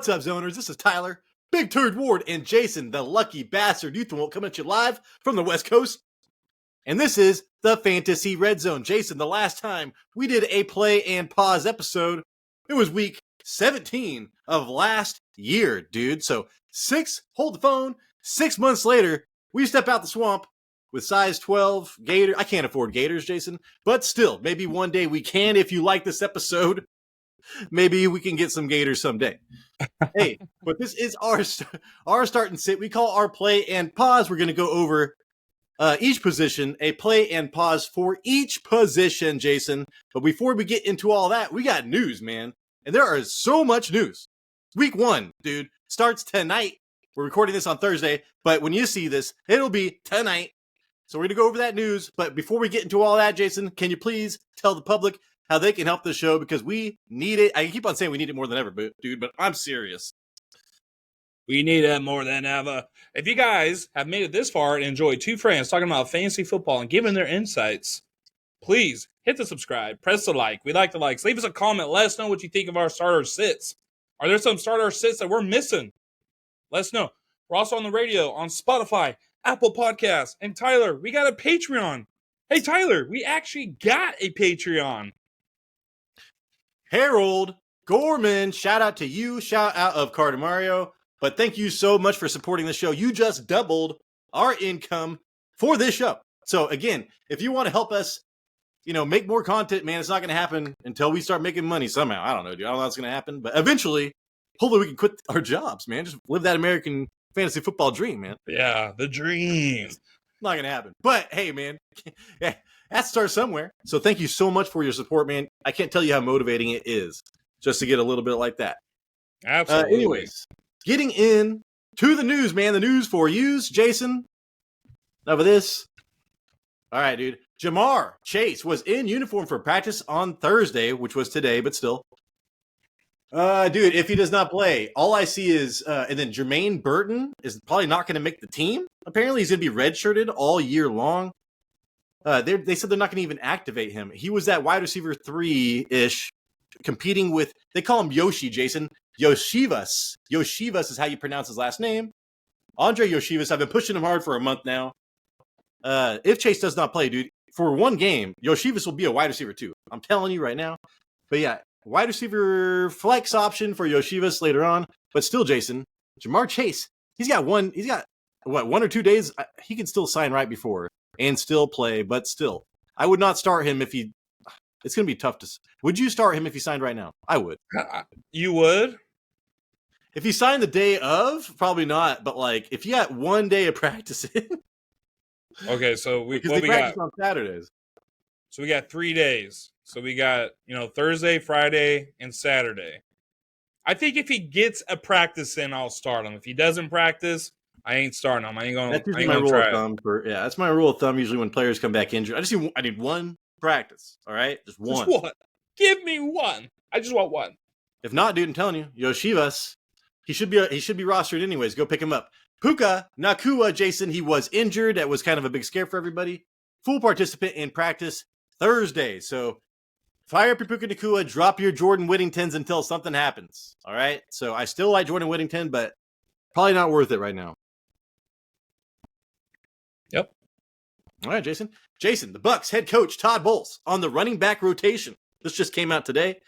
What's up, Zoners? This is Tyler, Big Turd Ward, and Jason, the lucky bastard youth won't coming at you live from the West Coast. And this is the Fantasy Red Zone. Jason, the last time we did a play and pause episode, it was week 17 of last year, dude. So hold the phone, 6 months later, we step out the swamp with size 12 gator. I can't afford gators, Jason, but still, maybe one day we can. If you like this episode, maybe we can get some gators someday. Hey, but this is our start and sit. We call our play and pause. We're going to go over each position, a play and pause for each position, Jason. But before we get into all that, we got news, man. And there is so much news. Week 1, dude, starts tonight. We're recording this on Thursday, but when you see this, it'll be tonight. So we're going to go over that news. But before we get into all that, Jason, can you please tell the public how they can help the show, because we need it. I keep on saying we need it more than ever, dude, but I'm serious. We need it more than ever. If you guys have made it this far and enjoyed two friends talking about fantasy football and giving their insights, please hit the subscribe, press the like. We like the likes. Leave us a comment. Let us know what you think of our starter sits. Are there some starter sits that we're missing? Let us know. We're also on the radio, on Spotify, Apple Podcasts, and Tyler, we got a Patreon. Hey, Tyler, we actually got a Patreon. Harold Gorman, shout out to you, shout out of Carter Mario, but thank you so much for supporting the show. You just doubled our income for this show. So again, if you want to help us, make more content, man, it's not going to happen until we start making money somehow. I don't know, dude. I don't know how it's going to happen, but eventually, hopefully we can quit our jobs, man. Just live that American fantasy football dream, man. Yeah, the dream. Not going to happen. But hey, man, yeah. That starts somewhere. So thank you so much for your support, man. I can't tell you how motivating it is just to get a little bit like that. Absolutely. Anyways, getting in to the news, man. The news for yous, Jason. Enough of this. All right, dude. Jamar Chase was in uniform for practice on Thursday, which was today, but still. Dude, if he does not play, all I see is, and then Jermaine Burton is probably not going to make the team. Apparently, he's going to be redshirted all year long. They said they're not going to even activate him. He was that wide receiver 3-ish, competing with, they call him Yoshi, Jason. Yoshivas. Yoshivas is how you pronounce his last name. Andre Yoshivas. I've been pushing him hard for a month now. If Chase does not play, dude, for one game, Yoshivas will be a wide receiver 2. I'm telling you right now. But yeah, wide receiver flex option for Yoshivas later on. But still, Jason, Jamar Chase, he's got 1 or 2 days. He can still sign right before and still play, but still, I would not start him if he. It's going to be tough to. Would you start him if he signed right now? I would. You would? If he signed the day of, probably not. But like, if you got 1 day of practicing. Okay, so we practice on Saturdays. So we got 3 days. So we got Thursday, Friday, and Saturday. I think if he gets a practice in, I'll start him. If he doesn't practice, I ain't starting him. I ain't going. That's usually my rule of thumb. That's my rule of thumb. Usually when players come back injured, I need 1 practice. All right, just one. Just one. Give me 1. I just want 1. If not, dude, I'm telling you, Yoshivas, he should be rostered anyways. Go pick him up. Puka Nakua, Jason, he was injured. That was kind of a big scare for everybody. Full participant in practice Thursday. So fire up your Puka Nakua, drop your Jordan Whittingtons until something happens. All right. So I still like Jordan Whittington, but probably not worth it right now. Yep. All right, Jason. The Bucs head coach Todd Bowles on the running back rotation. This just came out today.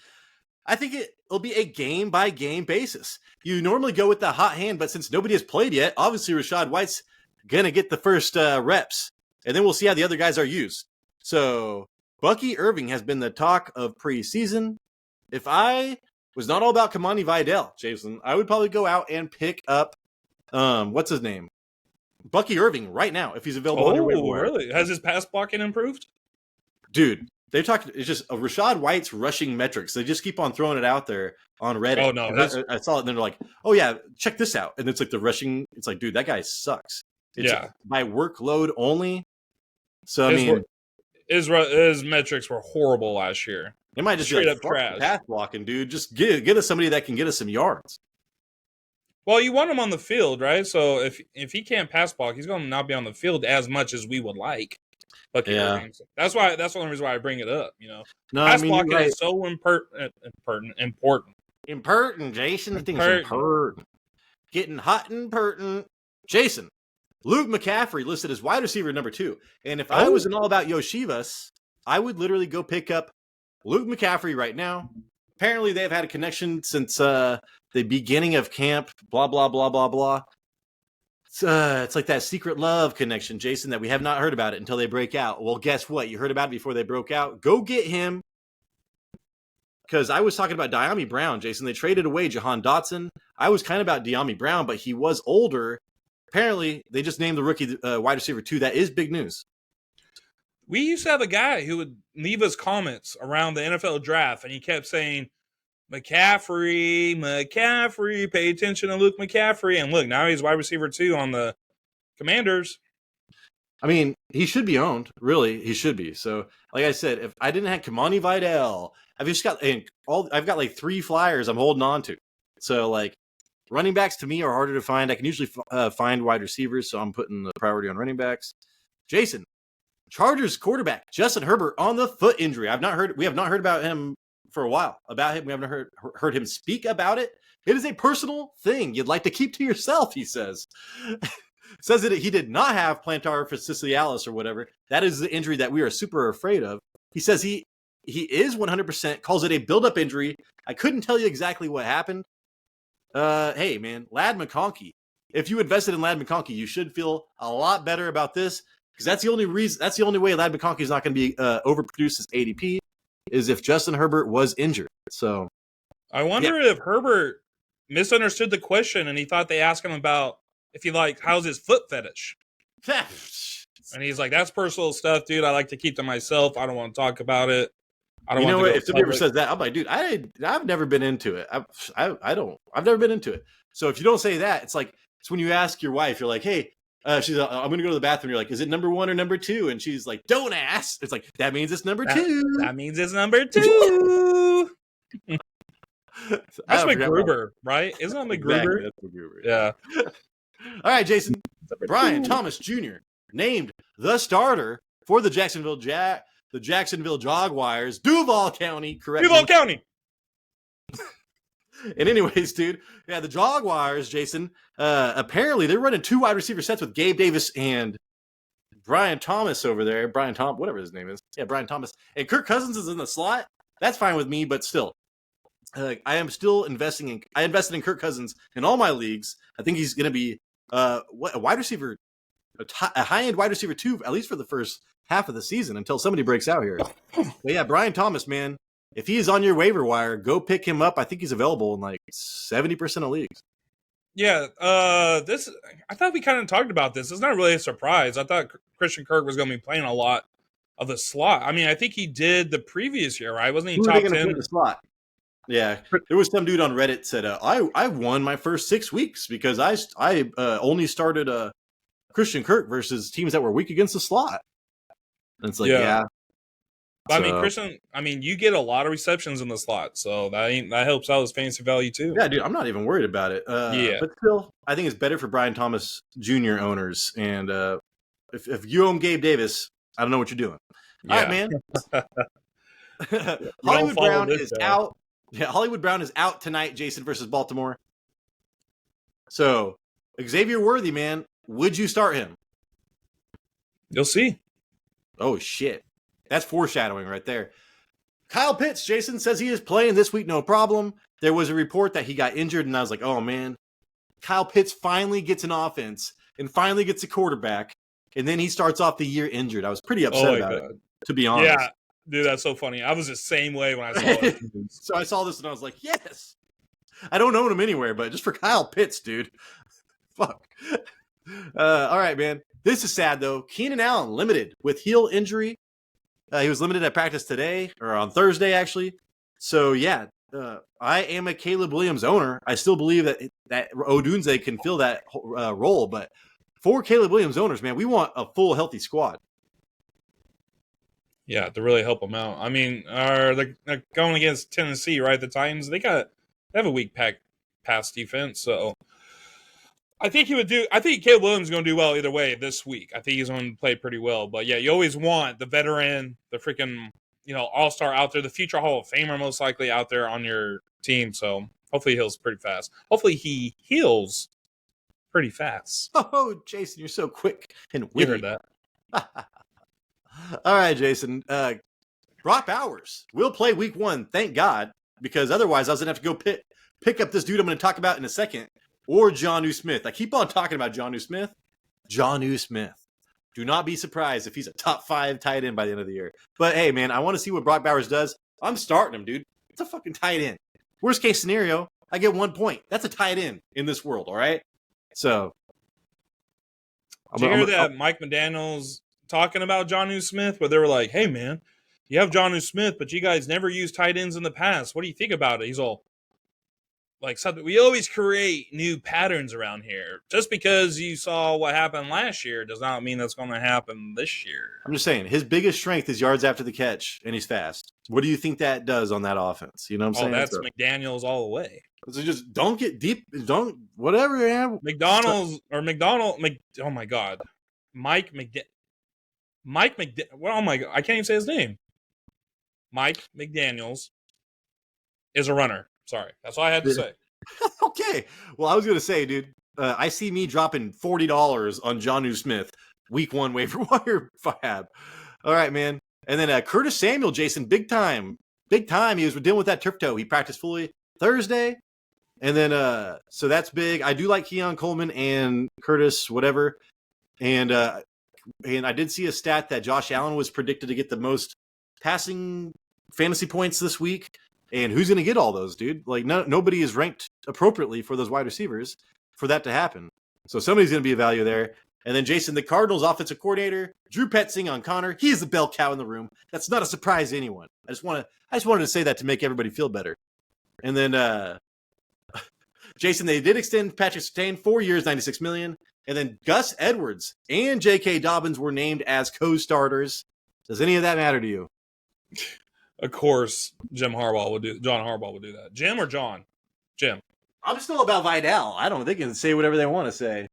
I think it'll be a game-by-game basis. You normally go with the hot hand, but since nobody has played yet, obviously Rachaad White's going to get the first reps, and then we'll see how the other guys are used. So Bucky Irving has been the talk of preseason. If I was not all about Kamani Vidal, Jason, I would probably go out and pick up, what's his name? Bucky Irving right now, if he's available on your waiver wire. Really? Has his pass blocking improved? Dude, they talked. It's just Rachaad White's rushing metrics. They just keep on throwing it out there on Reddit. Oh no, I saw it, and they're like, "Oh yeah, check this out." And it's like the rushing. It's like, dude, that guy sucks. It's by workload only. So his metrics were horrible last year. It might just straight be up trash. Pass blocking, dude. Just get us somebody that can get us some yards. Well, you want him on the field, right? So if he can't pass block, he's going to not be on the field as much as we would like. Yeah. That's the only reason why I bring it up. No, pass blocking is so important. Impertinent, Jason. The thing's Impertinent. impertinent. Getting hot and pertinent. Jason, Luke McCaffrey listed as wide receiver number 2. And if I wasn't all about Yoshivas, I would literally go pick up Luke McCaffrey right now. Apparently, they've had a connection since the beginning of camp. Blah, blah, blah, blah, blah. It's like that secret love connection, Jason, that we have not heard about it until they break out. Well, guess what? You heard about it before they broke out. Go get him. Because I was talking about Dyami Brown, Jason. They traded away Jahan Dotson. I was kind of about Dyami Brown, but he was older. Apparently, they just named the rookie wide receiver 2. That is big news. We used to have a guy who would leave us comments around the NFL draft, and he kept saying, McCaffrey, pay attention to Luke McCaffrey. And look, now he's wide receiver 2 on the Commanders. I mean, he should be owned. Really, he should be. So, like I said, if I didn't have Kamani Vidal, I've got like 3 flyers I'm holding on to. So, like, running backs to me are harder to find. I can usually find wide receivers, so I'm putting the priority on running backs. Jason, Chargers quarterback Justin Herbert on the foot injury. We have not heard about him for a while. About him, we haven't heard him speak about it. It is a personal thing you'd like to keep to yourself, he says. Says that he did not have plantar fasciitis or whatever. That is the injury that we are super afraid of. He says he is 100%, calls it a build-up injury. I couldn't tell you exactly what happened. Hey, man, Ladd McConkey. If you invested in Ladd McConkey, you should feel a lot better about this, because that's the only reason. That's the only way Ladd McConkey is not going to be overproduced as ADP, is if Justin Herbert was injured. So I wonder if Herbert misunderstood the question and he thought they asked him about if he how's his foot fetish. And he's like, that's personal stuff, dude. I like to keep to myself. I don't want to talk about it. I don't want to. If somebody ever says that, I'm like, dude, I've never been into it. I've never been into it. So if you don't say that, it's when you ask your wife, you're like, hey, she's like, I'm going to go to the bathroom. You're like, is it number 1 or number 2? And she's like, don't ask. It's like, that means it's number 2. That means it's number 2. That's McGruber, right? Isn't that McGruber? Exactly, that's McGruber. Yeah. All right, Jason. Brian Thomas Jr. named the starter for the Jacksonville Jaguars, Duval County, correct? Duval County. And anyways, dude, the Jaguars, Jason, apparently they're running 2 wide receiver sets with Gabe Davis and Brian Thomas over there. Whatever his name is. Yeah, Brian Thomas. And Kirk Cousins is in the slot. That's fine with me, but still. I am still investing I invested in Kirk Cousins in all my leagues. I think he's going to be a wide receiver, a high-end wide receiver 2, at least for the first half of the season until somebody breaks out here. But yeah, Brian Thomas, man, if he is on your waiver wire, go pick him up. I think he's available in 70% of leagues. Yeah, I thought we kind of talked about this. It's not really a surprise. I thought Christian Kirk was going to be playing a lot of the slot. I mean, I think he did the previous year, right? Wasn't he top 10 in the slot? Yeah, there was some dude on Reddit said, I won my first 6 weeks because I only started Christian Kirk versus teams that were weak against the slot. And it's like, yeah. But, I mean, you get a lot of receptions in the slot, so that helps out his fantasy value too. Yeah, dude, I'm not even worried about it. But still, I think it's better for Brian Thomas Jr. owners. And if you own Gabe Davis, I don't know what you're doing. Yeah. All right, man. Hollywood Brown is out. Yeah, Hollywood Brown is out tonight, Jason, versus Baltimore. So, Xavier Worthy, man, would you start him? You'll see. Oh, shit. That's foreshadowing right there. Kyle Pitts, Jason, says he is playing this week, no problem. There was a report that he got injured, and I was like, oh, man. Kyle Pitts finally gets an offense and finally gets a quarterback, and then he starts off the year injured. I was pretty upset about it, to be honest. Yeah. Dude, that's so funny. I was the same way when I saw it. So I saw this and I was like, yes. I don't own him anywhere, but just for Kyle Pitts, dude. Fuck. All right, man. This is sad, though. Keenan Allen limited with heel injury. He was limited at practice today, or on Thursday, actually. So, yeah, I am a Caleb Williams owner. I still believe that Odunze can fill that role. But for Caleb Williams owners, man, we want a full, healthy squad. Yeah, to really help them out. I mean, they're going against Tennessee, right? The Titans, they have a weak pass defense, so I think Caleb Williams is going to do well either way this week. I think he's going to play pretty well. But yeah, you always want the veteran, the freaking all-star out there, the future Hall of Famer most likely out there on your team. So Hopefully he heals pretty fast. Hopefully he heals pretty fast. Oh, Jason, you're so quick and You witty. heard that. All right, Jason. Brock Bowers will play week 1, thank God, because otherwise I was going to have to go pick up this dude I'm going to talk about in a second, or Jonnu Smith. I keep on talking about Jonnu Smith. Jonnu Smith. Do not be surprised if he's a top 5 tight end by the end of the year. But hey, man, I want to see what Brock Bowers does. I'm starting him, dude. It's a fucking tight end. Worst case scenario, I get 1 point. That's a tight end in this world, all right? So. Did you hear that Mike McDaniel's talking about Jonnu Smith, where they were like, hey, man, you have Jonnu Smith, but you guys never used tight ends in the past. What do you think about it? He's all like, something. We always create new patterns around here. Just because you saw what happened last year does not mean that's going to happen this year. I'm just saying, his biggest strength is yards after the catch, and he's fast. What do you think that does on that offense? You know what I'm saying? That's McDaniels all the way. So just don't get deep. Don't whatever. Man. Oh my God, Mike McDaniel. Well, oh my God, I can't even say his name. Mike McDaniels is a runner. Sorry, that's all I had to say. Okay. Well, I was gonna say, dude, I see me dropping $40 on Jonnu Smith week 1 waiver wire fab. All right, man. And then Curtis Samuel, Jason, big time. He was dealing with that turf toe. He practiced fully Thursday. And then, so that's big. I do like Keon Coleman and Curtis, whatever. And I did see a stat that Josh Allen was predicted to get the most passing fantasy points this week. And who's going to get all those, dude? Like, nobody is ranked appropriately for those wide receivers for that to happen. So somebody's going to be a value there. And then Jason, the Cardinals offensive coordinator, Drew Petzing on Connor. He is the bell cow in the room. That's not a surprise to anyone. I just wanted to say that to make everybody feel better. And then, Jason, they did extend Patrick Surtain 4 years, $96 million. And then Gus Edwards and J.K. Dobbins were named as co-starters. Does any of that matter to you? Of course, John Harbaugh would do that. Jim or John? Jim. I'm just all about Vidal. I don't know. They can say whatever they want to say.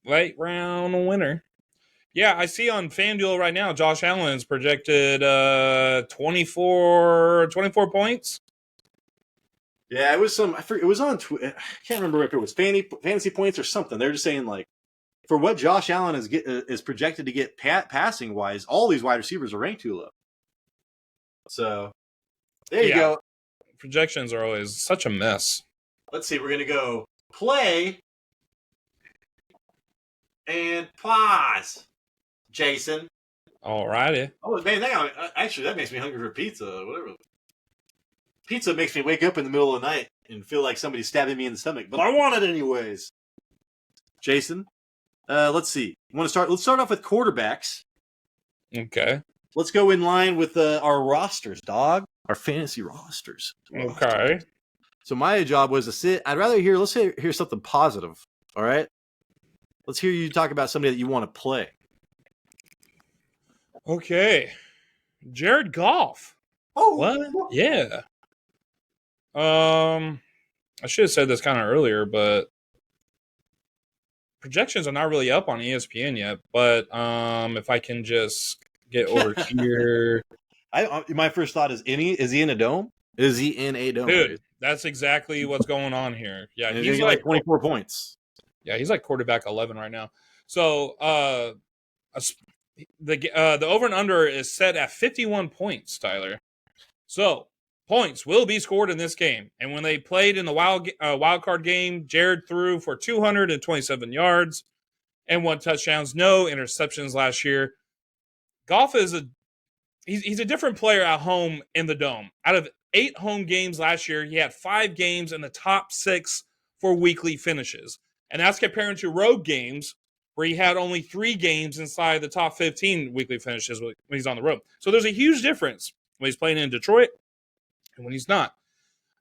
Late round winner. Yeah, I see on FanDuel right now, Josh Allen is projected 24 points. Yeah, it was it was on. I can't remember if it was fantasy points or something. They're just saying like, for what Josh Allen is projected to get passing wise, all these wide receivers are ranked too low. So there you go. Projections are always such a mess. Let's see. We're gonna go play and pause, Jason. Alrighty. Oh man, actually that makes me hungry for pizza. Whatever. Pizza makes me wake up in the middle of the night and feel like somebody's stabbing me in the stomach, but I want it anyways. Jason, let's see. You want to start? Let's start off with quarterbacks. Okay. Let's go in line with our rosters, dog. Our fantasy rosters. Okay. So my job was to sit. Let's hear something positive. All right. Let's hear you talk about somebody that you want to play. Okay. Jared Goff. Oh, what? Yeah. I should have said this kind of earlier, but projections are not really up on ESPN yet. But if I can just get over here, my first thought is he in a dome? Is he in a dome? Dude, that's exactly what's going on here. Yeah, and he's like 24 points. Yeah, he's like quarterback 11 right now. So the over and under is set at 51 points, Tyler. So points will be scored in this game. And when they played in the wild card game, Jared threw for 227 yards and 1 touchdowns, no interceptions last year. Goff is he's a different player at home in the dome. Out of 8 home games last year, he had 5 games in the top 6 for weekly finishes. And that's comparing to road games where he had only 3 games inside the top 15 weekly finishes when he's on the road. So there's a huge difference when he's playing in Detroit and when he's not.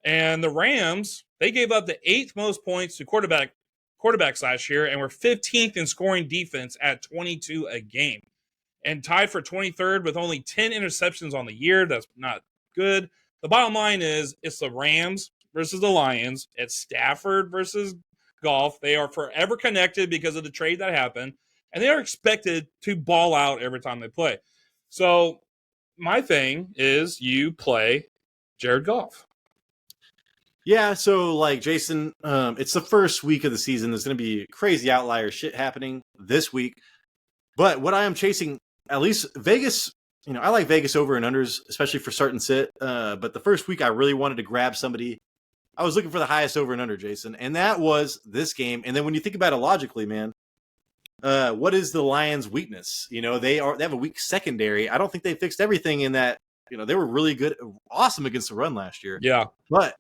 And the Rams, they gave up the 8th most points to quarterbacks last year and were 15th in scoring defense at 22 a game. And tied for 23rd with only 10 interceptions on the year. That's not good. The bottom line is it's the Rams versus the Lions. It's Stafford versus Goff. They are forever connected because of the trade that happened. And they are expected to ball out every time they play. So my thing is you play Jared Goff. Yeah, so like Jason, it's the first week of the season. There's going to be crazy outlier shit happening this week. But what I am chasing, at least Vegas, I like Vegas over and unders, especially for start and sit. But the first week, I really wanted to grab somebody. I was looking for the highest over and under, Jason, and that was this game. And then when you think about it logically, man, what is the Lions' weakness? They have a weak secondary. I don't think they fixed everything in that. They were really good, awesome against the run last year. Yeah, but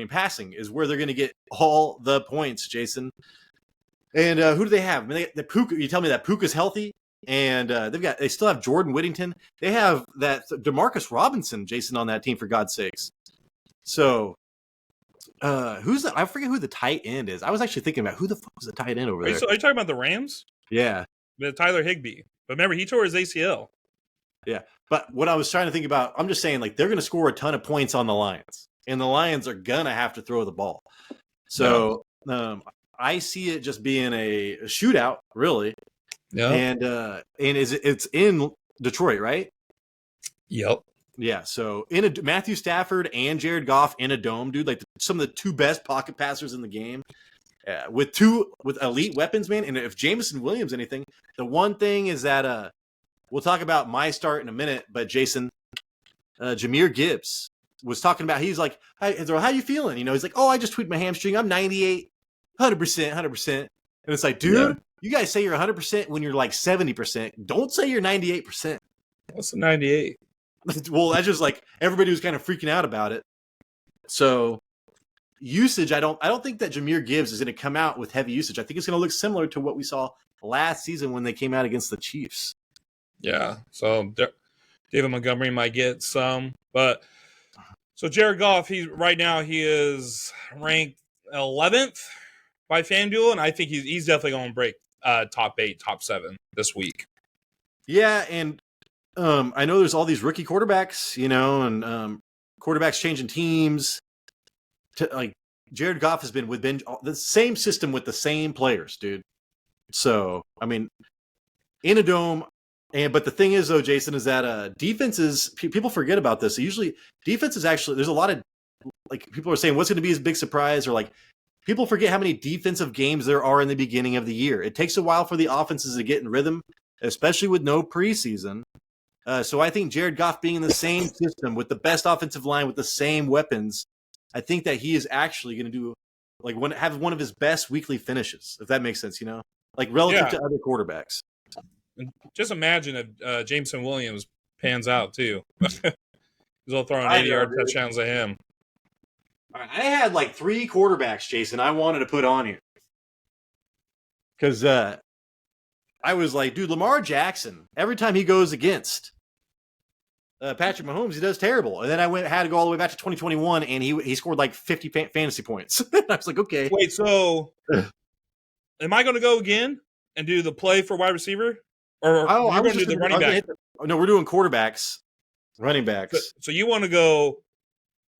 passing is where they're going to get all the points, Jason. And who do they have? I mean, the Puka. You tell me that Puka's healthy, and they still have Jordan Whittington. They have that DeMarcus Robinson, Jason, on that team, for God's sakes. So, I forget who the tight end is. I was actually thinking about who the fuck was the tight end over there. Are you talking about the Rams? Yeah, the Tyler Higbee. But remember, he tore his ACL. Yeah, but what I was trying to think about, I'm just saying, like, they're going to score a ton of points on the Lions, and the Lions are going to have to throw the ball. So I see it just being a shootout, really. Yeah. And it's in Detroit, right? Yep. Yeah, so Matthew Stafford and Jared Goff in a dome, dude, like some of the two best pocket passers in the game. With elite weapons, man. And if Jameson Williams anything, the one thing is that we'll talk about my start in a minute, but Jason, Jahmyr Gibbs was talking about, he's like, "Hey, how you feeling?" He's like, "Oh, I just tweaked my hamstring. I'm 98, 100%. And it's like, dude, you guys say you're 100% when you're like 70%. Don't say you're 98%. What's a 98? Well, that's just like everybody was kind of freaking out about it. So usage, I don't think that Jahmyr Gibbs is going to come out with heavy usage. I think it's going to look similar to what we saw last season when they came out against the Chiefs. Yeah, so David Montgomery might get some, but so Jared Goff, he is ranked 11th by FanDuel, and I think he's definitely going to break top 8, top 7 this week. Yeah, and I know there's all these rookie quarterbacks, and quarterbacks changing teams. Like Jared Goff has been with the same system with the same players, dude. So I mean, in a dome. But the thing is, though, Jason, is that defenses, people forget about this. So usually defense is actually, there's a lot of, like, people are saying, what's going to be his big surprise? Or, like, people forget how many defensive games there are in the beginning of the year. It takes a while for the offenses to get in rhythm, especially with no preseason. So I think Jared Goff being in the same system with the best offensive line, with the same weapons, I think that he is actually going to do, like, have one of his best weekly finishes, if that makes sense, like relative to other quarterbacks. And just imagine if Jameson Williams pans out, too. They'll throw 80-yard touchdowns at him. I had like 3 quarterbacks, Jason, I wanted to put on here. Because I was like, dude, Lamar Jackson, every time he goes against Patrick Mahomes, he does terrible. And then I had to go all the way back to 2021, and he scored like 50 fantasy points. I was like, okay. Wait, so am I going to go again and do the play for wide receiver? Or you're going to do the running back? No, we're doing quarterbacks, running backs. So you want to go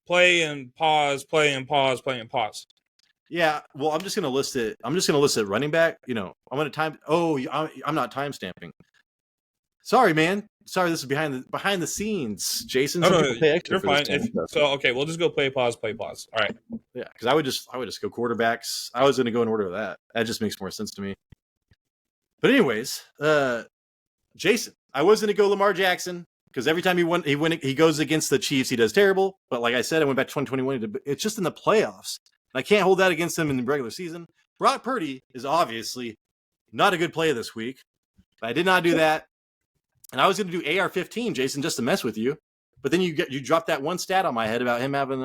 play and pause, play and pause, play and pause. Yeah, well, I'm just going to list it. I'm just going to list it running back. I'm going to time. Oh, I'm not time stamping. Sorry, man. Sorry, this is behind the scenes, Jason. No, you're fine. Okay, we'll just go play, pause, play, pause. All right. Yeah, because I would just go quarterbacks. I was going to go in order of that. That just makes more sense to me. But anyways, Jason, I was going to go Lamar Jackson because every time he goes against the Chiefs, he does terrible. But like I said, I went back to 2021. It's just in the playoffs. And I can't hold that against him in the regular season. Brock Purdy is obviously not a good play this week. But I did not do that. And I was going to do AR-15, Jason, just to mess with you. But then you dropped that one stat on my head about him having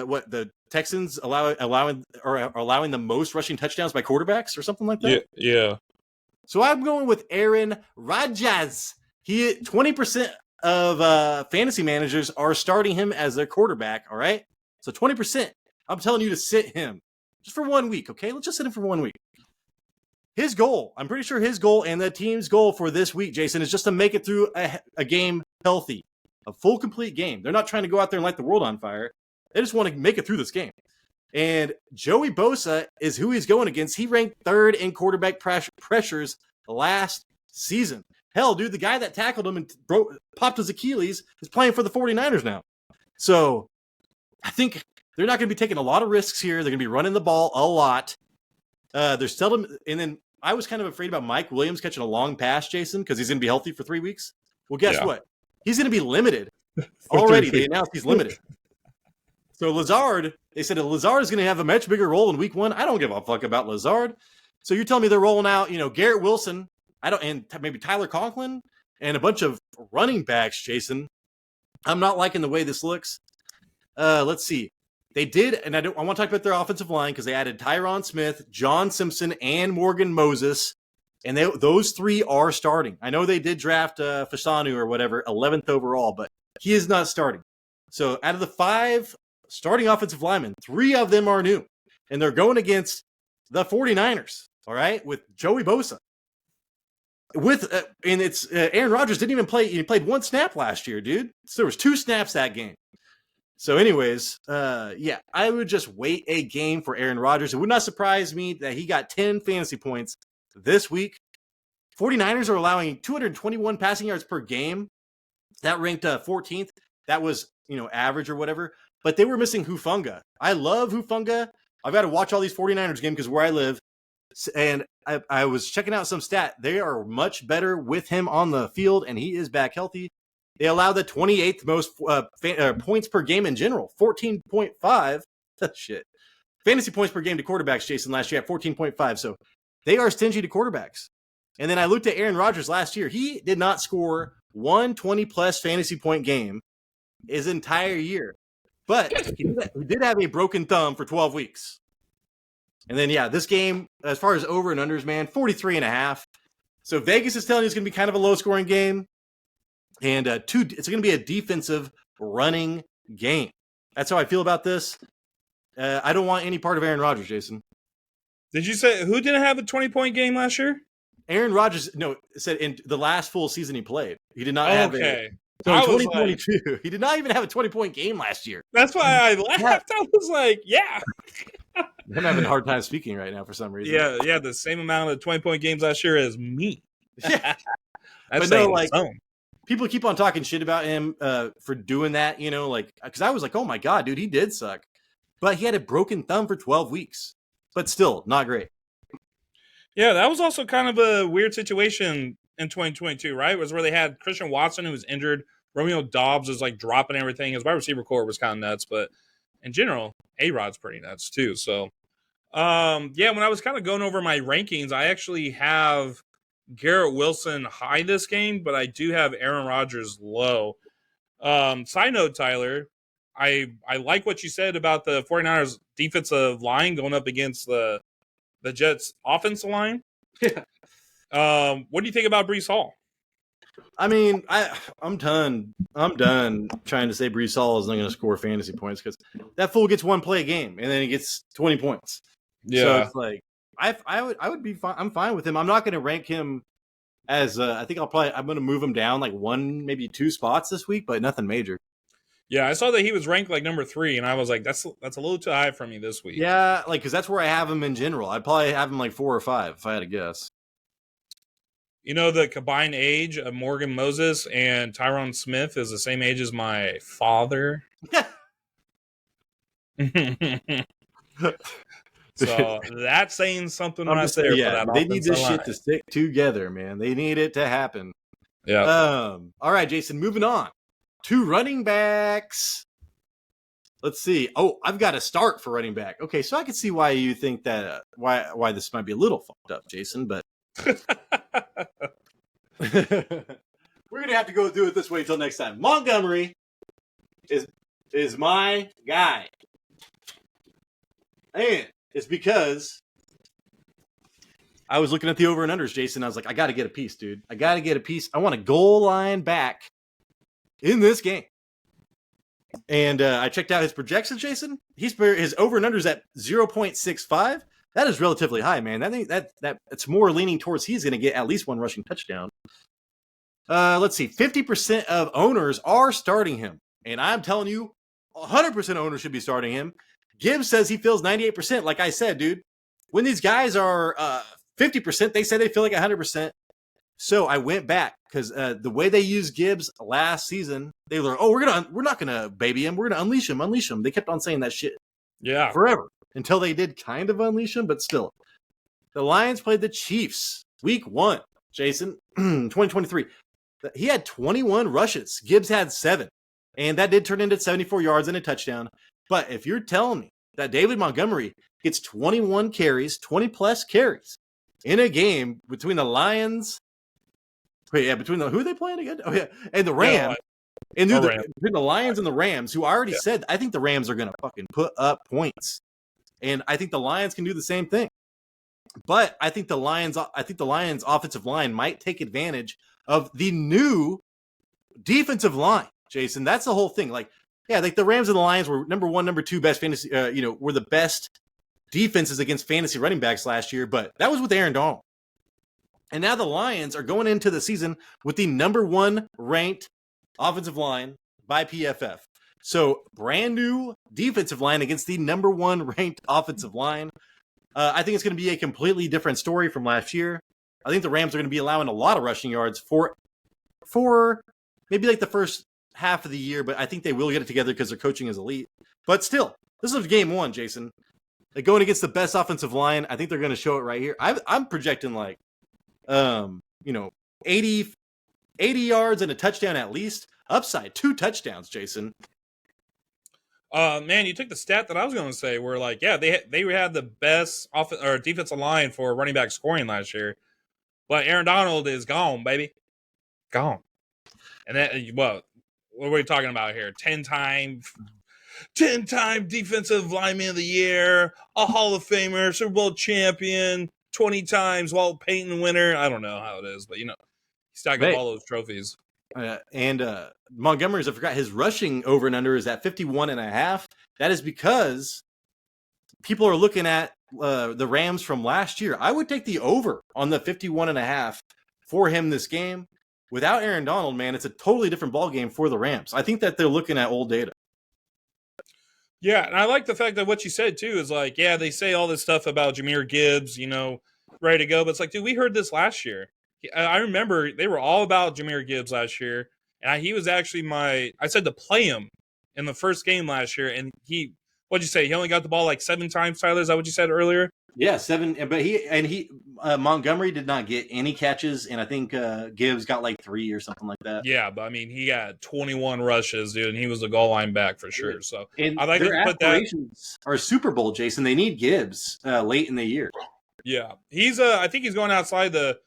what the Texans allowing the most rushing touchdowns by quarterbacks or something like that. Yeah. So I'm going with Aaron Rodgers. 20% of fantasy managers are starting him as their quarterback. All right, so 20%. I'm telling you to sit him just for 1 week. Okay, let's just sit him for 1 week. His goal, I'm pretty sure his goal and the team's goal for this week, Jason, is just to make it through a game healthy, a full complete game. They're not trying to go out there and light the world on fire. They just want to make it through this game. And Joey Bosa is who he's going against. He ranked 3rd in quarterback pressures last season. Hell, dude, the guy that tackled him and popped his Achilles is playing for the 49ers now. So I think they're not going to be taking a lot of risks here. They're going to be running the ball a lot. They're seldom, and then I was kind of afraid about Mike Williams catching a long pass, Jason, because he's going to be healthy for 3 weeks. Well, guess what? He's going to be limited. Already, they announced he's limited. So Lazard, they said Lazard is going to have a much bigger role in week 1. I don't give a fuck about Lazard. So you're telling me they're rolling out, Garrett Wilson, and maybe Tyler Conklin, and a bunch of running backs, Jason. I'm not liking the way this looks. Let's see. They did, and I want to talk about their offensive line because they added Tyron Smith, John Simpson, and Morgan Moses, and those 3 are starting. I know they did draft Fasanu or whatever, 11th overall, but he is not starting. So out of the 5 starting offensive linemen, 3 of them are new, and they're going against the 49ers, all right, with Joey Bosa. And it's Aaron Rodgers didn't even play. He played 1 snap last year, dude. So there was 2 snaps that game. So anyways, I would just wait a game for Aaron Rodgers. It would not surprise me that he got 10 fantasy points this week. 49ers are allowing 221 passing yards per game. That ranked 14th. That was, average or whatever. But they were missing Hufanga. I love Hufanga. I've got to watch all these 49ers games because where I live. And I was checking out some stat. They are much better with him on the field, and he is back healthy. They allow the 28th most points per game in general, 14.5. Shit. Fantasy points per game to quarterbacks, Jason, last year at 14.5. So they are stingy to quarterbacks. And then I looked at Aaron Rodgers last year. He did not score one 20-plus fantasy point game his entire year. But he did have a broken thumb for 12 weeks. And then, this game, as far as over and unders, man, 43.5. So Vegas is telling you it's going to be kind of a low-scoring game. And it's going to be a defensive running game. That's how I feel about this. I don't want any part of Aaron Rodgers, Jason. Did you say who didn't have a 20-point game last year? Aaron Rodgers, said in the last full season he played. He did not have a... So in 2022, he did not even have a 20-point game last year. That's why I laughed. I was like, yeah. I'm having a hard time speaking right now for some reason. Yeah, the same amount of 20-point games last year as me. Yeah. But people keep on talking shit about him for doing that, because I was like, oh my God, dude, he did suck. But he had a broken thumb for 12 weeks. But still, not great. Yeah, that was also kind of a weird situation in 2022, right? It was where they had Christian Watson, who was injured. Romeo Dobbs was dropping everything. His wide receiver core was kind of nuts, but in general, A-Rod's pretty nuts too. So, when I was kind of going over my rankings, I actually have Garrett Wilson high this game, but I do have Aaron Rodgers low. Side note, Tyler, I like what you said about the 49ers defensive line going up against the Jets offensive line. Yeah. What do you think about Breece Hall? I mean, I'm done. I'm done trying to say Breece Hall is not going to score fantasy points because that fool gets 1 play a game and then he gets 20 points. Yeah, so it's like I would be fine. I'm fine with him. I'm not going to rank him as I think I'm going to move him down 1, maybe 2 spots this week, but nothing major. Yeah, I saw that he was ranked number 3, and I was like, that's a little too high for me this week. Yeah, because that's where I have him in general. I'd probably have him 4 or 5 if I had to guess. The combined age of Morgan Moses and Tyron Smith is the same age as my father. So that's saying something when I say that. They need this shit to stick together, man. They need it to happen. Yeah. All right, Jason, moving on. 2 running backs. Let's see. Oh, I've got a start for running back. Okay, so I can see why you think that why this might be a little fucked up, Jason, but we're gonna have to go do it this way until next time. Montgomery is my guy. And it's because I was looking at the over and unders, Jason. I was like, I gotta get a piece, dude. I gotta get a piece. I want a goal line back in this game. And I checked out his projections, Jason. His over and unders at 0.65. That is relatively high, man. I think that it's more leaning towards he's going to get at least 1 rushing touchdown. Let's see. 50% of owners are starting him. And I'm telling you, 100% of owners should be starting him. Gibbs says he feels 98%. Like I said, dude, when these guys are 50%, they say they feel like 100%. So I went back because the way they used Gibbs last season, they were, oh, we're not gonna baby him. We're gonna unleash him. They kept on saying that shit forever until they did kind of unleash him, but still. The Lions played the Chiefs week 1, Jason, 2023. He had 21 rushes. Gibbs had 7. And that did turn into 74 yards and a touchdown. But if you're telling me that David Montgomery gets 21 carries, 20-plus carries in a game between the Lions, who are they playing again? Oh, yeah, and the Rams. Between the Lions and the Rams, who I already said, I think the Rams are going to fucking put up points. And I think the Lions can do the same thing. But I think the Lions offensive line might take advantage of the new defensive line, Jason. That's the whole thing. Like the Rams and the Lions were number 1, number 2 best fantasy, were the best defenses against fantasy running backs last year, but that was with Aaron Donald. And now the Lions are going into the season with the number 1 ranked offensive line by PFF. So brand new defensive line against the number 1 ranked offensive line. I think it's going to be a completely different story from last year. I think the Rams are going to be allowing a lot of rushing yards for maybe like the first half of the year, but I think they will get it together because their coaching is elite. But still, this is game 1, Jason. Like going against the best offensive line, I think they're going to show it right here. I'm projecting 80 yards and a touchdown at least. Upside 2 touchdowns, Jason. Man, you took the stat that I was going to say. Where they had the best defensive line for running back scoring last year, but Aaron Donald is gone, baby, gone. And what are we talking about here? 10-time defensive lineman of the year, a Hall of Famer, Super Bowl champion, 20 times Walt Payton winner. I don't know how it is, but he's stacking up all those trophies. And Montgomery's, I forgot, his rushing over and under is at 51.5. That is because people are looking at the Rams from last year. I would take the over on the 51.5 for him this game. Without Aaron Donald, man, it's a totally different ballgame for the Rams. I think that they're looking at old data. Yeah, and I like the fact that what you said, too, is they say all this stuff about Jahmyr Gibbs, ready to go. But it's like, dude, we heard this last year. I remember they were all about Jahmyr Gibbs last year, and he was actually I said to play him in the first game last year, and what'd you say? He only got the ball 7 times, Tyler? Is that what you said earlier? Yeah, 7, but Montgomery did not get any catches, and I think Gibbs got 3 or something like that. Yeah, but he got 21 rushes, dude, and he was the goal line back for sure. So and I like their aspirations are Super Bowl, Jason. They need Gibbs late in the year. Yeah, I think he's going outside the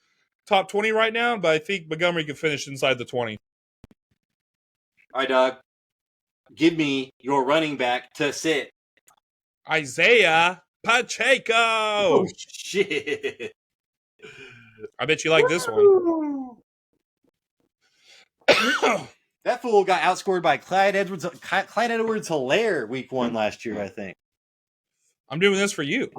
top 20 right now, but I think Montgomery could finish inside the 20. All right, dog. Give me your running back to sit. Isiah Pacheco. Oh, shit. I bet you like this one. That fool got outscored by Clyde Edwards-Helaire week 1 last year, I think. I'm doing this for you.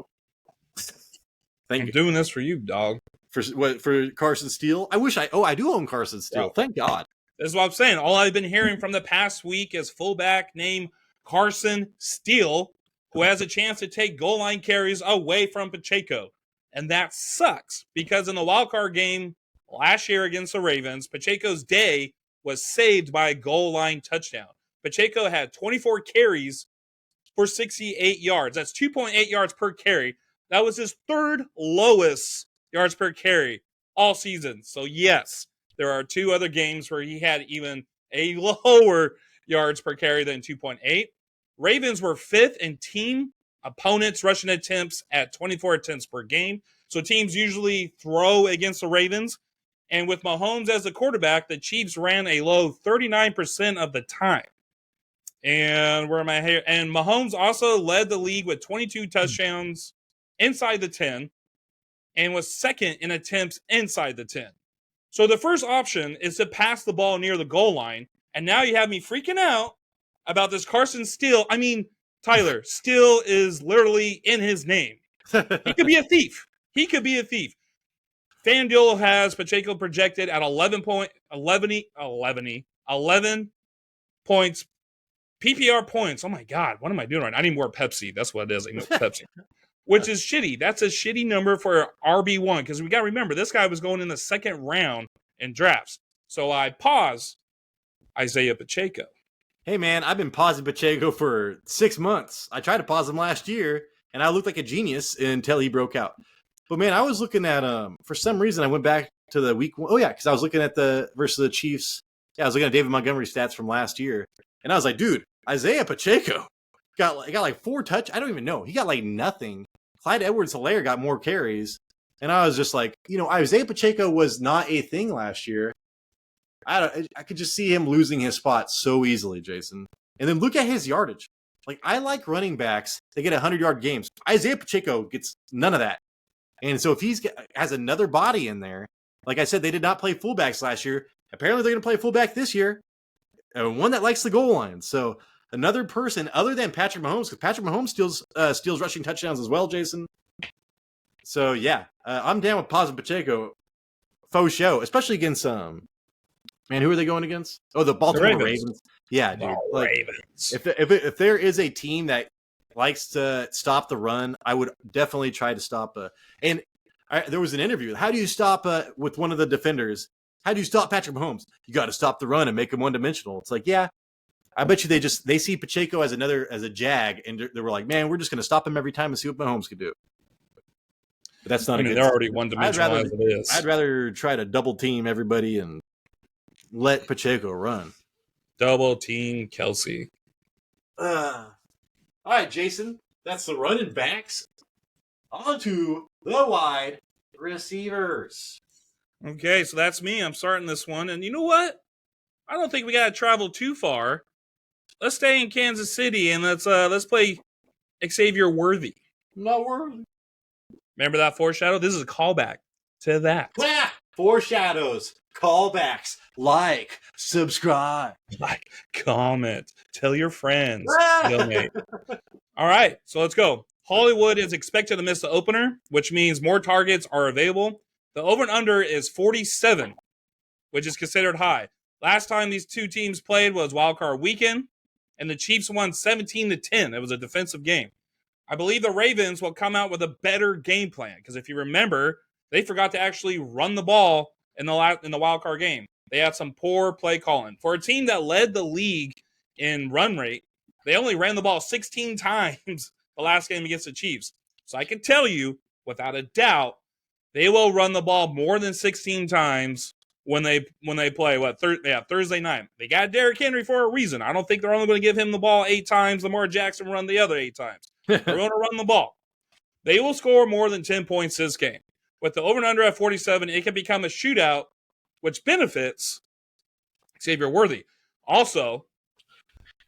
I'm doing this for you, dog. For Carson Steele? I do own Carson Steele. Yeah. Thank God. This is what I'm saying. All I've been hearing from the past week is fullback named Carson Steele, who has a chance to take goal line carries away from Pacheco. And that sucks because in the wildcard game last year against the Ravens, Pacheco's day was saved by a goal line touchdown. Pacheco had 24 carries for 68 yards. That's 2.8 yards per carry. That was his 3rd lowest yards per carry all season. So, yes, there are 2 other games where he had even a lower yards per carry than 2.8. Ravens were 5th in team opponents' rushing attempts at 24 attempts per game. So teams usually throw against the Ravens. And with Mahomes as the quarterback, the Chiefs ran a low 39% of the time. And where am I here? And Mahomes also led the league with 22 touchdowns inside the 10 and was 2nd in attempts inside the 10. So the first option is to pass the ball near the goal line. And now you have me freaking out about this Carson Steele. Tyler, Steele is literally in his name. He could be a thief. FanDuel has Pacheco projected at 11 points, PPR points. Oh my God, what am I doing right now? I need more Pepsi. That's what it is. I need Pepsi. which is shitty. That's a shitty number for RB1 because we got to remember this guy was going in the second round in drafts. So I pause Isiah Pacheco. Hey, man, I've been pausing Pacheco for 6 months. I tried to pause him last year, and I looked like a genius until he broke out. But, man, I was looking at for some reason, I went back to the week one. Oh, yeah, because I was looking at the versus the Chiefs. Yeah, I was looking at David Montgomery stats from last year. And I was like, dude, Isiah Pacheco got like 4 touch. I don't even know. He got like nothing. Clyde Edwards-Helaire got more carries. And I was just like, Isiah Pacheco was not a thing last year. I could just see him losing his spot so easily, Jason. And then look at his yardage. Like, I like running backs. They get 100-yard games. Isiah Pacheco gets none of that. And so if he has another body in there, like I said, they did not play fullbacks last year. Apparently they're going to play fullback this year. And one that likes the goal line. So another person other than Patrick Mahomes, because Patrick Mahomes steals rushing touchdowns as well, Jason. So, yeah, I'm down with Paz and Pacheco. Faux show, especially against man, who are they going against? Oh, the Baltimore Ravens. Yeah, dude. Ravens. If there is a team that likes to stop the run, I would definitely try to stop. There was an interview. How do you stop with one of the defenders? How do you stop Patrick Mahomes? You got to stop the run and make him one-dimensional. It's like, yeah, I bet you they see Pacheco as a jag, and they were like, man, we're just going to stop him every time and see what Mahomes can do. But that's not. They're already one-dimensional as it is. I'd rather try to double team everybody and let Pacheco run. Double team Kelsey. All right, Jason. That's the running backs. On to the wide receivers. Okay, so that's me. I'm starting this one. And you know what? I don't think we got to travel too far. Let's stay in Kansas City and let's play Xavier Worthy. Not worthy. Remember that foreshadow? This is a callback to that. Foreshadows. Callbacks. Like, subscribe. Like, comment. Tell your friends. Donate. All right, so let's go. Hollywood is expected to miss the opener, which means more targets are available. The over and under is 47, which is considered high. Last time these two teams played was wildcard weekend, and the Chiefs won 17-10. It was a defensive game. I believe the Ravens will come out with a better game plan because if you remember, they forgot to actually run the ball in the wildcard game. They had some poor play calling. For a team that led the league in run rate, they only ran the ball 16 times the last game against the Chiefs. So I can tell you, without a doubt, they will run the ball more than 16 times when they play Thursday night. They got Derrick Henry for a reason. I don't think they're only going to give him the ball 8 times. Lamar Jackson run the other 8 times. They're going to run the ball. They will score more than 10 points this game. With the over and under at 47, it can become a shootout, which benefits Xavier Worthy. Also,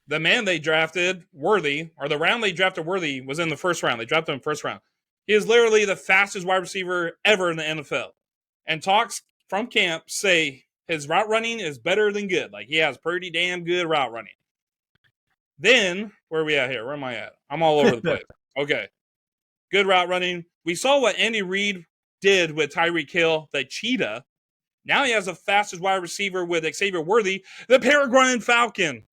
the man they drafted, Worthy, or the round they drafted Worthy was in the first round. They drafted him in the first round. He is literally the fastest wide receiver ever in the NFL. And talks from camp say his route running is better than good. Like, he has pretty damn good route running. Then, where are we at here? Where am I at? I'm all over the place. Okay. Good route running. We saw what Andy Reid did with Tyreek Hill, the cheetah. Now he has the fastest wide receiver with Xavier Worthy, the Peregrine Falcon.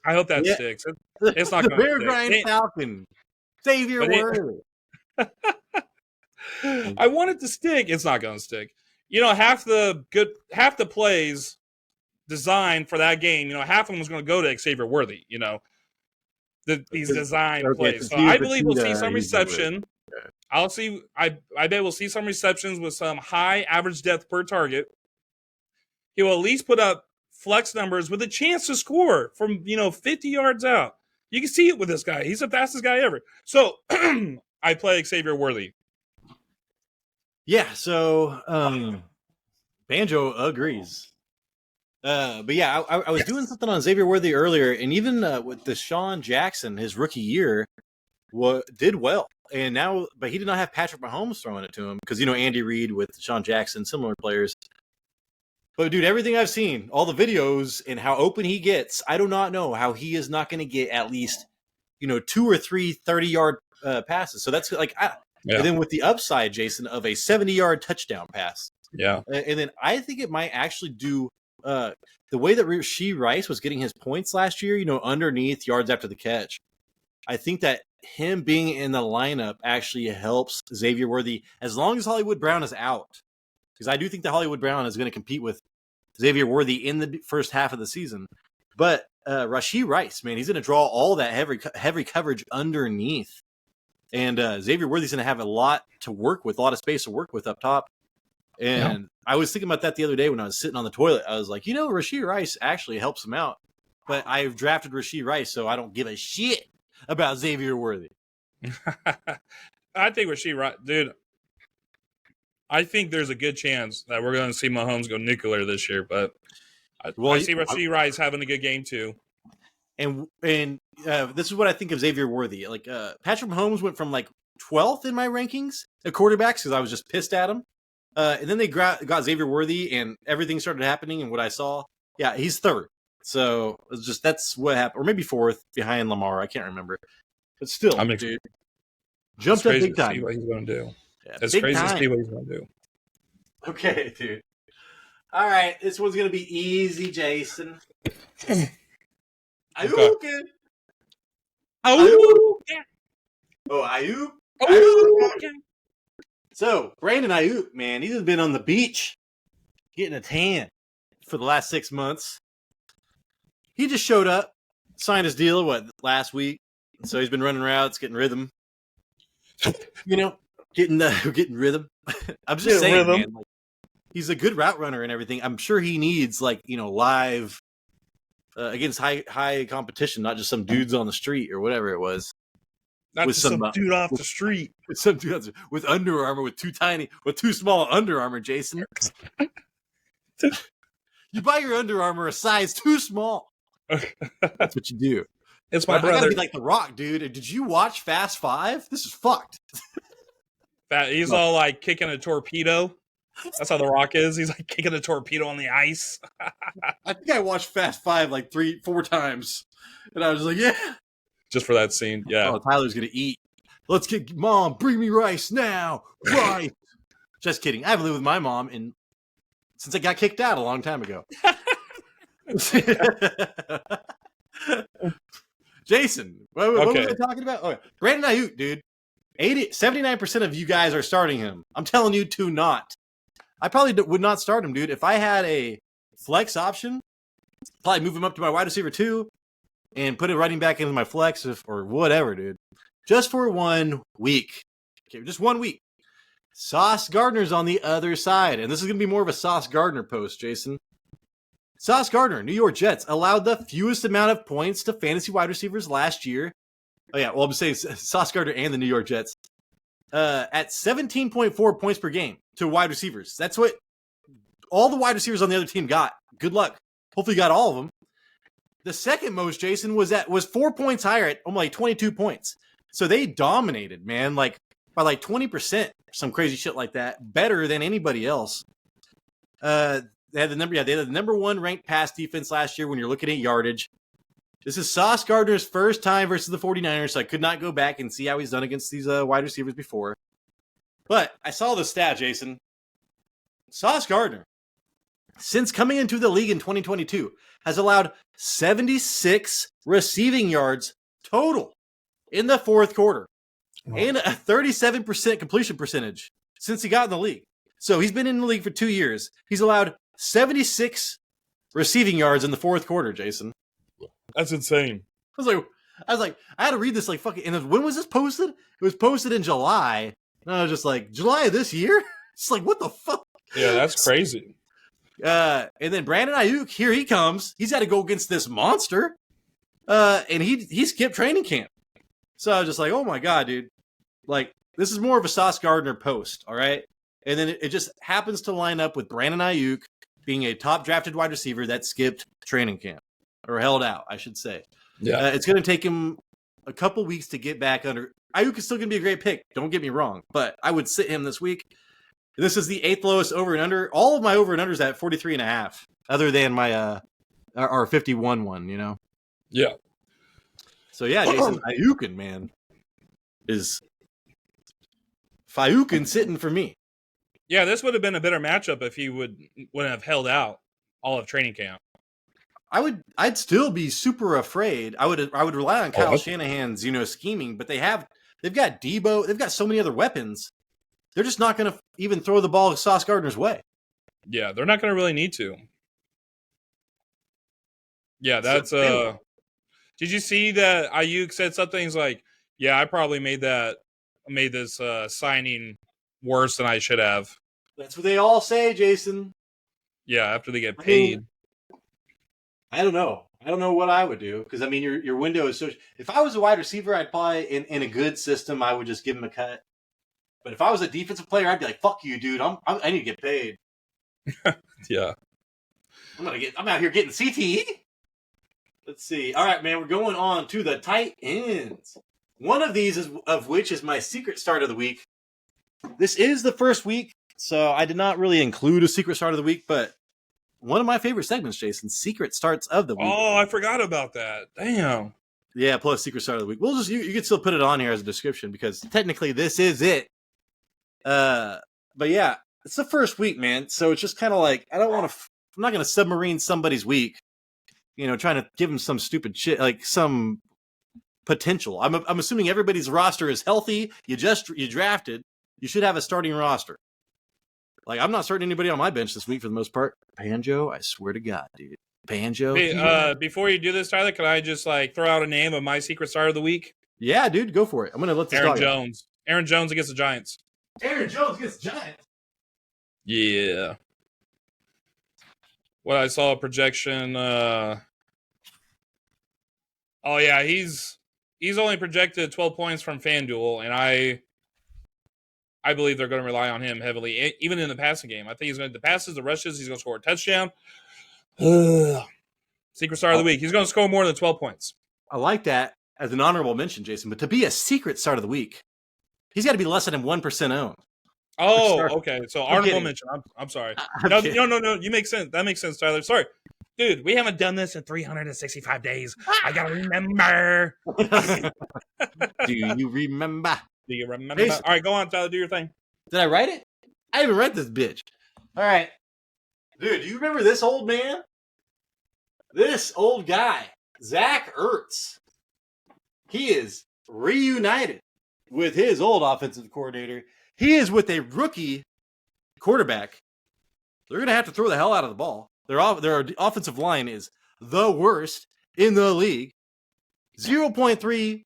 I hope that sticks. It's not going to stick. The Peregrine Falcon. Xavier Worthy. I want it to stick. It's not going to stick. Half the plays designed for that game, half of them was going to go to Xavier Worthy, these design plays. So I believe we'll see some reception. I bet we'll see some receptions with some high average depth per target. He will at least put up flex numbers with a chance to score from 50 yards out. You can see it with this guy. He's the fastest guy ever. So I play Xavier Worthy. Yeah, so Banjo agrees. But yeah, I was doing something on Xavier Worthy earlier, and even with Deshaun Jackson, his rookie year, did well. And now, but he did not have Patrick Mahomes throwing it to him because, Andy Reid with Deshaun Jackson, similar players. But, dude, everything I've seen, all the videos and how open he gets, I do not know how he is not going to get at least, 2 or 3 30-yard passes. So that's like, and then with the upside, Jason, of a 70-yard touchdown pass. Yeah. And then I think it might actually do the way that Rashee Rice was getting his points last year, underneath yards after the catch. I think that him being in the lineup actually helps Xavier Worthy as long as Hollywood Brown is out. Because I do think that Hollywood Brown is going to compete with Xavier Worthy in the first half of the season. But Rashee Rice, man, he's going to draw all that heavy coverage underneath. And Xavier Worthy's going to have a lot to work with, a lot of space to work with up top. And I was thinking about that the other day when I was sitting on the toilet. I was like, Rashee Rice actually helps him out. But I've drafted Rashee Rice, so I don't give a shit about Xavier Worthy. I think Rashee Rice, dude, I think there's a good chance that we're going to see Mahomes go nuclear this year, but I see Rashee Rice having a good game too. And this is what I think of Xavier Worthy. Like Patrick Mahomes went from like 12th in my rankings at quarterbacks because I was just pissed at him. And then they got Xavier Worthy, and everything started happening. And what I saw, he's third. So that's what happened, or maybe fourth behind Lamar. I can't remember, but still, dude, jumped up big time. See what he's going to do. Yeah, it's crazy to see what he's going to do. Okay, dude. All right, this one's going to be easy, Jason. Aiyuk. Oh, Aiyuk. Aiyuk. So, Brandon Aiyuk, man, he's been on the beach getting a tan for the last 6 months. He just showed up, signed his deal, last week? So he's been running routes, getting rhythm. Getting rhythm. I'm just saying, man, like, he's a good route runner and everything. I'm sure he needs live against high competition, not just some dudes on the street or whatever it was. Not just some dude off the street. With some dudes with Under Armour, with too small Under Armour, Jason. You buy your Under Armour a size too small. That's what you do. It's my brother. I gotta be like The Rock, dude. Did you watch Fast 5? This is fucked. He's all like kicking a torpedo. That's how The Rock is. He's like kicking a torpedo on the ice. I think I watched Fast 5 like 3-4 times. And I was like, yeah. Just for that scene, yeah. Oh, Tyler's going to eat. Let's get Mom, bring me rice now. Rice. Just kidding. I haven't lived with my mom since I got kicked out a long time ago. Jason, what were we talking about? Oh, Brandon Aiyuk, dude. 79% of you guys are starting him. I'm telling you to not. I probably would not start him, dude. If I had a flex option, probably move him up to my wide receiver 2 and put it running back into my flex or whatever, dude. Just for 1 week. Okay, just 1 week. Sauce Gardner's on the other side, and this is going to be more of a Sauce Gardner post, Jason. Sauce Gardner, New York Jets, allowed the fewest amount of points to fantasy wide receivers last year. Oh, yeah, well, I'm saying Sauce Gardner and the New York Jets at 17.4 points per game to wide receivers. That's what all the wide receivers on the other team got. Good luck. Hopefully you got all of them. The second most, Jason, was 4 points higher at almost like 22 points. So they dominated, man, by 20%, some crazy shit like that, better than anybody else. They had the number 1 ranked pass defense last year when you're looking at yardage. This is Sauce Gardner's first time versus the 49ers, so I could not go back and see how he's done against these wide receivers before. But I saw the stat, Jason. Sauce Gardner, since coming into the league in 2022, has allowed 76 receiving yards total in the fourth quarter and a 37% completion percentage since he got in the league. So he's been in the league for 2 years. He's allowed 76 receiving yards in the fourth quarter, Jason. That's insane. I was like, I had to read this fucking. And when was this posted? It was posted in July. And I was just like, July of this year? It's like, what the fuck? Yeah, that's crazy. And then Brandon Aiyuk, here he comes. He's got to go against this monster. And he skipped training camp. So I was just like, oh my God, dude. This is more of a Sauce Gardner post, all right? And then it just happens to line up with Brandon Aiyuk being a top drafted wide receiver that skipped training camp. Or held out, I should say. Yeah, it's going to take him a couple weeks to get back under. Aiyuk is still going to be a great pick. Don't get me wrong, but I would sit him this week. This is the 8th lowest over and under. All of my over and unders at 43.5, other than my our 51 one. Yeah. So yeah, Jason, Aiyuk, man, is Aiyuk sitting for me. Yeah, this would have been a better matchup if he wouldn't have held out all of training camp. I'd still be super afraid. I would rely on Kyle okay. Shanahan's, scheming, but they've got Debo, they've got so many other weapons. They're just not going to even throw the ball Sauce Gardner's way. Yeah, they're not going to really need to. Yeah, that's So, Did you see that Aiyuk said something? He's like, "Yeah, I probably made this signing worse than I should have." that's what they all say, Jason. Yeah, after they get I paid. mean, I don't know. I don't know what I would do because I mean, your window is so. If I was a wide receiver, I'd probably in a good system, I would just give him a cut. But if I was a defensive player, I'd be like, "Fuck you, dude! I need to get paid. Yeah. I'm out here getting CTE." Let's see. All right, man, we're going on to the tight ends. One of these of which is my secret start of the week. This is the first week, so I did not really include a secret start of the week, but one of my favorite segments, Jason, secret starts of the week. Oh, I forgot about that. Damn. Yeah, plus secret start of the week. We'll just you can still put it on here as a description because technically this is it. But yeah, it's the first week, man. So it's just kind of like I'm not going to submarine somebody's week. Trying to give them some stupid shit, like some potential. I'm assuming everybody's roster is healthy. You drafted. You should have a starting roster. Like, I'm not starting anybody on my bench this week for the most part. Banjo, I swear to God, dude. Banjo. Hey, before you do this, Tyler, can I just throw out a name of my secret star of the week? Yeah, dude, go for it. I'm gonna let this Aaron dog Jones. Out. Aaron Jones against the Giants. Aaron Jones against the Giants. Yeah. What I saw a projection. Oh yeah, he's only projected 12 points from FanDuel, and I believe they're going to rely on him heavily, even in the passing game. I think he's going to the passes, the rushes. He's going to score a touchdown. Secret star of the week. He's going to score more than 12 points. I like that as an honorable mention, Jason. But to be a secret start of the week, he's got to be less than 1% owned. Oh, okay. So honorable mention. I'm sorry. No. You make sense. That makes sense, Tyler. Sorry. Dude, we haven't done this in 365 days. I got to remember. Do you remember? Do you remember? All right, go on, Tyler. Do your thing. Did I write it? I haven't read this bitch. All right. Dude, do you remember this old man? This old guy, Zach Ertz. He is reunited with his old offensive coordinator. He is with a rookie quarterback. They're going to have to throw the hell out of the ball. Their offensive line is the worst in the league. 0.3.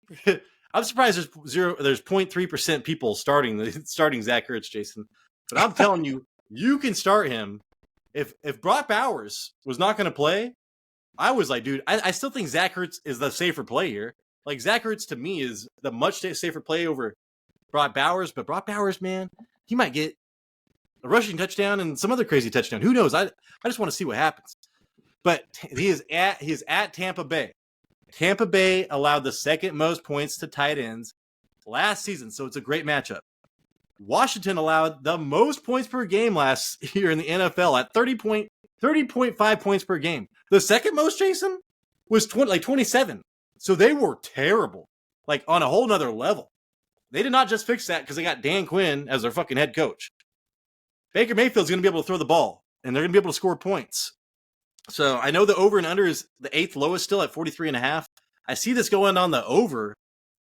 I'm surprised there's 0.3% people starting Zach Ertz, Jason. But I'm telling you, you can start him. If Brock Bowers was not going to play, I was like, dude, I still think Zach Ertz is the safer play here. Like, Zach Ertz to me is the much safer play over Brock Bowers. But Brock Bowers, man, he might get a rushing touchdown and some other crazy touchdown. Who knows? I just want to see what happens. But he is at Tampa Bay. Tampa Bay allowed the second most points to tight ends last season, so it's a great matchup. Washington allowed the most points per game last year in the NFL at 30.5 points per game. The second most, Jason, was 27. So they were terrible, like on a whole nother level. They did not just fix that because they got Dan Quinn as their fucking head coach. Baker Mayfield's going to be able to throw the ball, and they're going to be able to score points. So I know the over and under is the 8th lowest still at 43.5. I see this going on the over.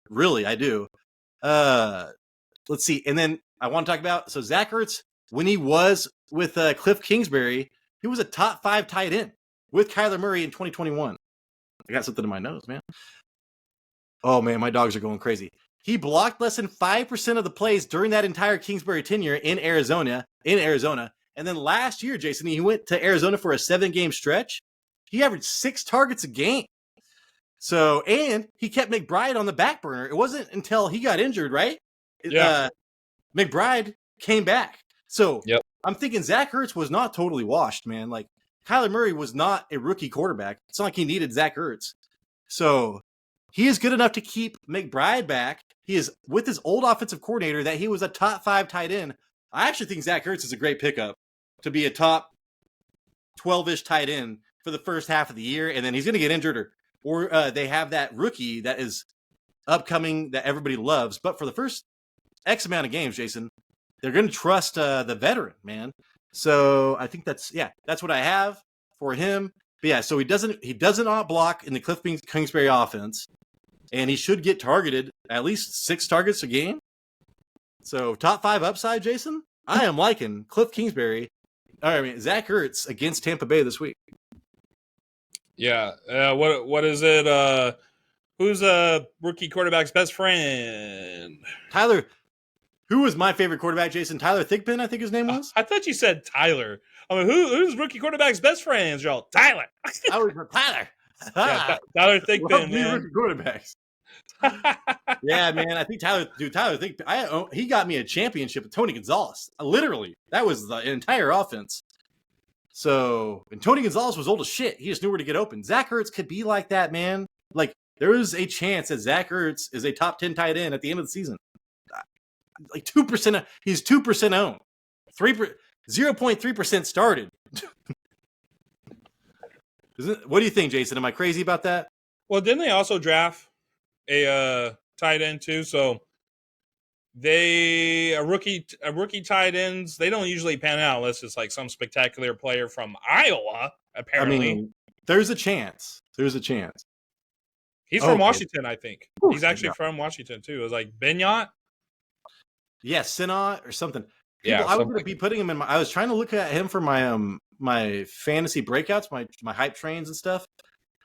Really, I do. Let's see. And then I want to talk about, so Zach Ertz, when he was with Cliff Kingsbury, he was a top 5 tight end with Kyler Murray in 2021. I got something in my nose, man. Oh, man, my dogs are going crazy. He blocked less than 5% of the plays during that entire Kingsbury tenure in Arizona. And then last year, Jason, he went to Arizona for a 7-game stretch. He averaged 6 targets a game. So, and he kept McBride on the back burner. It wasn't until he got injured, right? Yeah. McBride came back. So yep. I'm thinking Zach Ertz was not totally washed, man. Like, Kyler Murray was not a rookie quarterback. It's not like he needed Zach Ertz. So he is good enough to keep McBride back. He is with his old offensive coordinator that he was a top 5 tight end. I actually think Zach Ertz is a great pickup to be a top 12-ish tight end for the first half of the year. And then he's going to get injured or they have that rookie that is upcoming that everybody loves. But for the first X amount of games, Jason, they're going to trust the veteran, man. So I think that's what I have for him. But yeah, so he doesn't not block in the Cliff Kingsbury offense, and he should get targeted at least 6 targets a game. So top 5 upside, Jason. I am liking Cliff Kingsbury. Zach Ertz against Tampa Bay this week. Yeah. What is it? Who's a rookie quarterback's best friend? Tyler. Who was my favorite quarterback, Jason? Tyler Thigpen, I think his name was. I thought you said Tyler. I mean, who's rookie quarterback's best friends, y'all? Tyler. I was for Tyler. Tyler Thigpen, man. Rookie quarterbacks. Yeah, man. I think Tyler Thigpen. He got me a championship with Tony Gonzalez. Literally, that was the entire offense. So, and Tony Gonzalez was old as shit. He just knew where to get open. Zach Ertz could be like that, man. Like, there is a chance that Zach Ertz is a top 10 tight end at the end of the season. Like 2%, he's 2% owned. 0.3% started. What do you think, Jason? Am I crazy about that? Well, didn't they also draft a tight end too? So rookie tight ends, they don't usually pan out unless it's like some spectacular player from Iowa. Apparently, I mean, there's a chance. He's from Washington, I think. He's actually from Washington too. It was like Benyat. Yeah, Sinat or something. I was going to be putting him in I was trying to look at him for my my fantasy breakouts, my hype trains and stuff.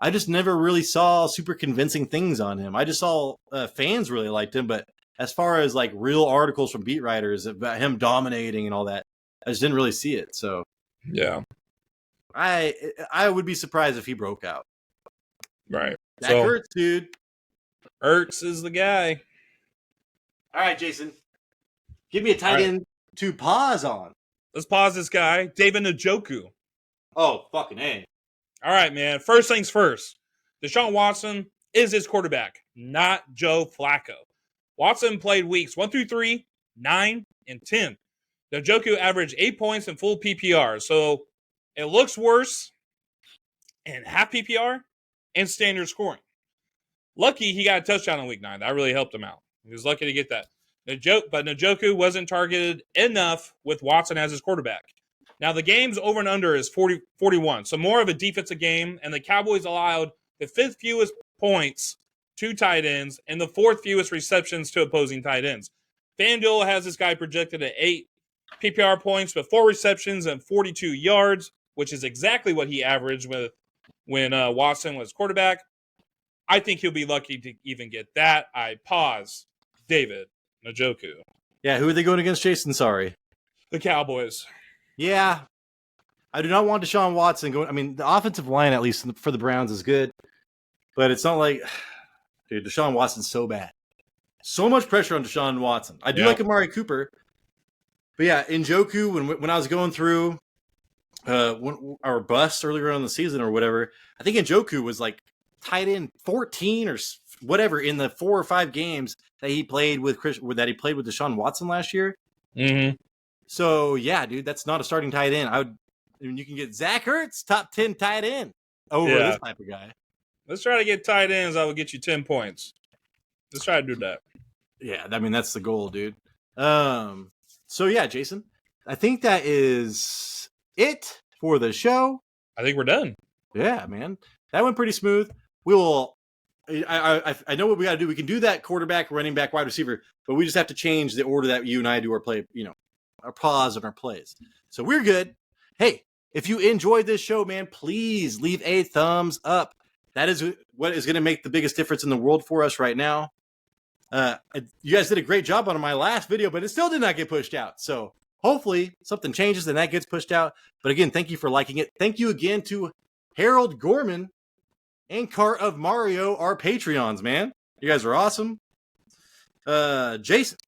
I just never really saw super convincing things on him. I just saw fans really liked him, but as far as like real articles from beat writers about him dominating and all that, I just didn't really see it. So yeah, I would be surprised if he broke out. Right. That hurts, dude. Ertz is the guy. All right, Jason. Give me a tight end to pause on. Let's pause this guy, David Njoku. Oh, fucking A. All right, man. First things first. Deshaun Watson is his quarterback, not Joe Flacco. Watson played weeks 1 through 3, 9, and 10. Njoku averaged 8 points in full PPR. So it looks worse in half PPR and standard scoring. Lucky he got a touchdown in week 9. That really helped him out. He was lucky to get that. But Njoku wasn't targeted enough with Watson as his quarterback. Now, the game's over and under is 41, so more of a defensive game, and the Cowboys allowed the 5th fewest points to tight ends and the 4th fewest receptions to opposing tight ends. FanDuel has this guy projected at 8 PPR points with 4 receptions and 42 yards, which is exactly what he averaged when Watson was quarterback. I think he'll be lucky to even get that. I pause. David Njoku. Yeah, who are they going against, Jason? Sorry. The Cowboys. Yeah. I do not want Deshaun Watson going. I mean, the offensive line, at least for the Browns, is good. But it's not like, dude, Deshaun Watson's so bad. So much pressure on Deshaun Watson. I do like Amari Cooper. But yeah, Njoku, when I was going through our bust earlier on in the season or whatever, I think Njoku was like tight end 14 or whatever in the 4 or 5 games that he played with Deshaun Watson last year. Mm-hmm. So yeah, dude, that's not a starting tight end. You can get Zach Ertz, top 10 tight end over this type of guy. Let's try to get tight ends. I will get you 10 points. Let's try to do that. Yeah, I mean that's the goal, dude. So yeah, Jason, I think that is it for the show. I think we're done. Yeah, man, that went pretty smooth. We will. I know what we got to do. We can do that quarterback, running back, wide receiver, but we just have to change the order that you and I do our play. Our pause and our plays. So we're good. Hey, if you enjoyed this show, man, please leave a thumbs up. That is what is going to make the biggest difference in the world for us right now. You guys did a great job on my last video, but it still did not get pushed out. So hopefully something changes and that gets pushed out. But again, thank you for liking it. Thank you again to Harold Gorman and Cart of Mario, our Patreons, man. You guys are awesome. Jason,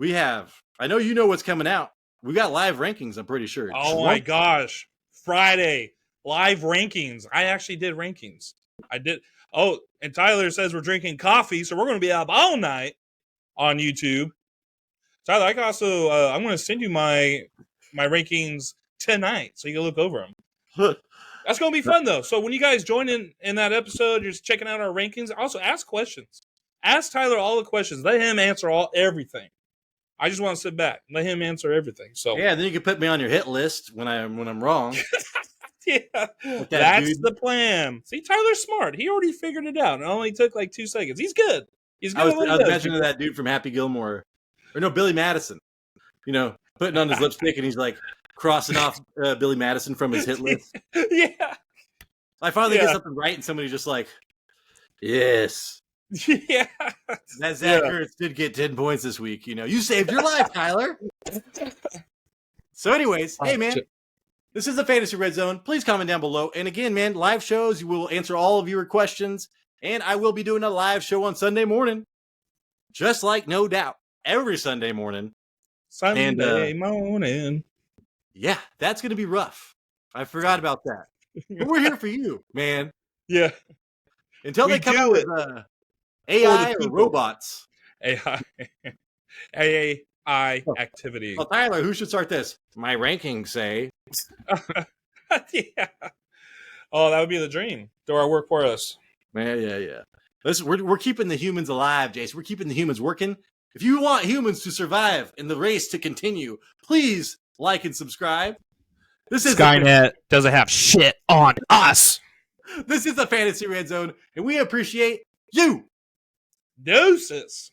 I know you know what's coming out. We got live rankings, I'm pretty sure. Oh my gosh. Friday, live rankings. I actually did rankings. I did. Oh, and Tyler says we're drinking coffee, so we're going to be up all night on YouTube. Tyler, I can also, I'm going to send you my rankings tonight so you can look over them. That's going to be fun, though. So when you guys join in that episode, you're just checking out our rankings. Also, ask questions. Ask Tyler all the questions. Let him answer everything. I just want to sit back and let him answer everything. So yeah, then you can put me on your hit list when I'm wrong. Yeah, Like that that's dude. the plan. See, Tyler's smart. He already figured it out. It only took like 2 seconds. He's good. He's I good was at what I he was does. imagining that dude from Happy Gilmore, or no, Billy Madison. Putting on his lipstick and he's like crossing off Billy Madison from his hit list. Yeah, I finally get Yeah. something right, and somebody's just like, "Yes, yeah, that Zach Yeah. Ertz did get 10 points this week. You saved your life, Tyler." So, anyways, hey man, this is the Fantasy Red Zone. Please comment down below. And again, man, live shows. We will answer all of your questions, and I will be doing a live show on Sunday morning, just like No Doubt every Sunday morning. Sunday morning. Yeah, that's gonna be rough. I forgot about that. But we're here for you, man. Yeah, Until We they come do out with it AI or people. robots. AI activity. Well, Tyler, who should start this? My rankings say. Yeah. Oh, that would be the dream. Do our work for us. Yeah. Listen, we're keeping the humans alive, Jason. We're keeping the humans working. If you want humans to survive and the race to continue, please like and subscribe. This is Skynet doesn't have shit on us. This is the Fantasy Red Zone, and we appreciate you. Deuces.